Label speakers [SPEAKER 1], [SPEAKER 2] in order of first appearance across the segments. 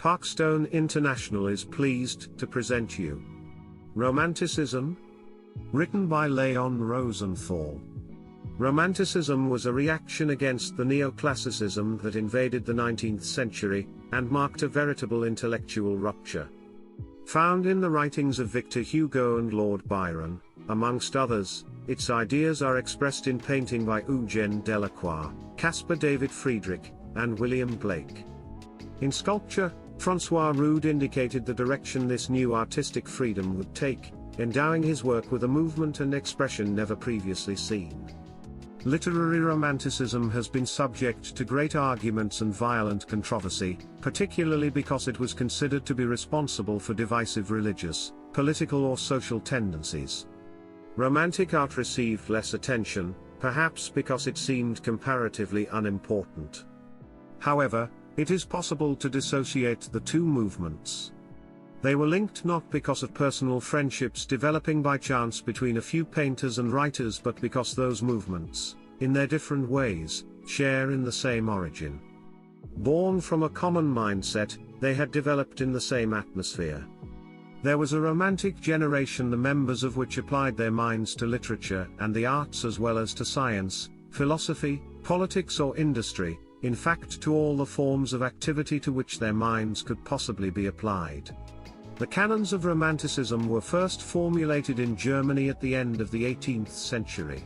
[SPEAKER 1] Parkstone International is pleased to present you Romanticism, written by Leon Rosenthal. Romanticism was a reaction against the Neoclassicism that invaded the 19th century, and marked a veritable intellectual rupture. Found in the writings of Victor Hugo and Lord Byron, amongst others, its ideas are expressed in painting by Eugène Delacroix, Caspar David Friedrich, and William Blake. In sculpture, François Rude indicated the direction this new artistic freedom would take, endowing his work with a movement and expression never previously seen. Literary Romanticism has been subject to great arguments and violent controversy, particularly because it was considered to be responsible for divisive religious, political or social tendencies. Romantic art received less attention, perhaps because it seemed comparatively unimportant. However, it is possible to dissociate the two movements. They were linked not because of personal friendships developing by chance between a few painters and writers, but because those movements, in their different ways, share in the same origin. Born from a common mindset, they had developed in the same atmosphere. There was a romantic generation, the members of which applied their minds to literature and the arts as well as to science, philosophy, politics or industry, in fact to all the forms of activity to which their minds could possibly be applied. The canons of Romanticism were first formulated in Germany at the end of the 18th century.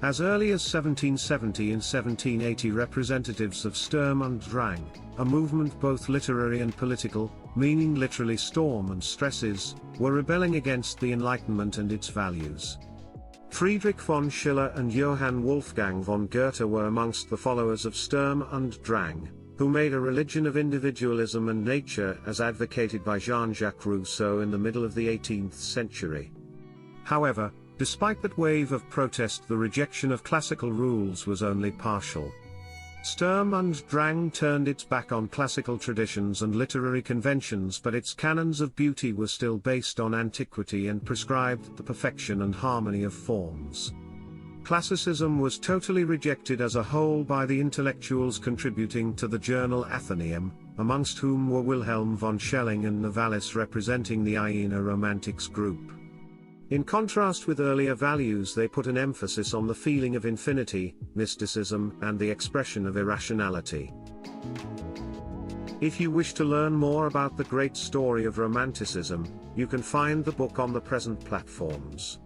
[SPEAKER 1] As early as 1770 and 1780, representatives of Sturm und Drang, a movement both literary and political, meaning literally storm and stresses, were rebelling against the Enlightenment and its values. Friedrich von Schiller and Johann Wolfgang von Goethe were amongst the followers of Sturm und Drang, who made a religion of individualism and nature as advocated by Jean-Jacques Rousseau in the middle of the 18th century. However, despite that wave of protest, the rejection of classical rules was only partial. Sturm und Drang turned its back on classical traditions and literary conventions, but its canons of beauty were still based on antiquity and prescribed the perfection and harmony of forms. Classicism was totally rejected as a whole by the intellectuals contributing to the journal Athenaeum, amongst whom were Wilhelm von Schelling and Novalis, representing the Iena Romantics group. In contrast with earlier values, they put an emphasis on the feeling of infinity, mysticism, and the expression of irrationality. If you wish to learn more about the great story of Romanticism, you can find the book on the present platforms.